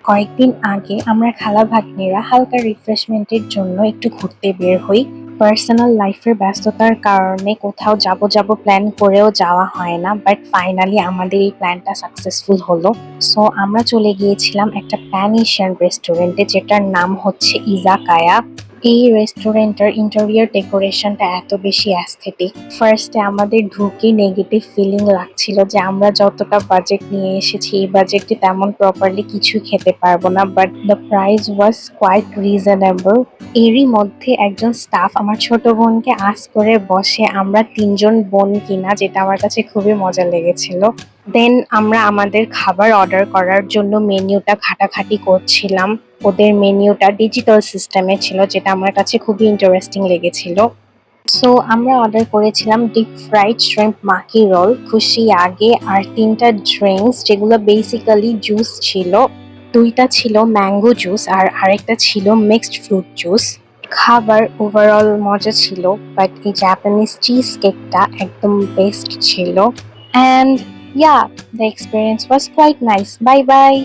কয়েকদিন আগে আমরা খালা ভাগ্নেরা হালকা রিফ্রেশমেন্টের জন্য একটু ঘুরতে বের হই। পার্সোনাল লাইফের ব্যস্ততার কারণে কোথাও যাব যাব প্ল্যান করেও যাওয়া হয় না, বাট ফাইনালি আমাদের এই প্ল্যানটা সাকসেসফুল হলো। সো আমরা চলে গিয়েছিলাম একটা প্যান এশিয়ান রেস্টুরেন্টে, যেটার নাম হচ্ছে ইজাকায়া। এই রেস্টুরেন্টের ইন্টেরিয়র ডেকোরেশনটা এত বেশি অ্যাস্থেটিক, ফার্স্টে আমাদের ঢুকে নেগেটিভ ফিলিং লাগছিল যে আমরা যতটা বাজেট নিয়ে এসেছি এই বাজেটে তেমন প্রপারলি কিছু খেতে পারবো না, but the price was quite reasonable. এরই মধ্যে একজন স্টাফ আমার ছোট বোনকে আস্ক করে বসে আমরা তিনজন বোন কিনা, যেটা আমার কাছে খুবই মজা লেগেছিল। দেন আমরা আমাদের খাবার অর্ডার করার জন্য মেনিউটা ঘাটাঘাটি করছিলাম। ওদের মেনিউটা ডিজিটাল সিস্টেমে ছিল, যেটা আমার কাছে খুবই ইন্টারেস্টিং লেগেছিল। সো আমরা অর্ডার করেছিলাম ডিপ ফ্রাইড শ্রিম্প মাকি রোল, খুশি আগে, আর তিনটা ড্রিঙ্কস যেগুলো বেসিক্যালি জুস ছিল। দুইটা ছিল ম্যাঙ্গো জুস আর আরেকটা ছিল মিক্সড ফ্রুট জুস। খাবার ওভারঅল মজা ছিল, বাট এই জাপানিজ চিজ কেকটা একদম বেস্ট ছিল। And yeah, the experience was quite nice. Bye bye.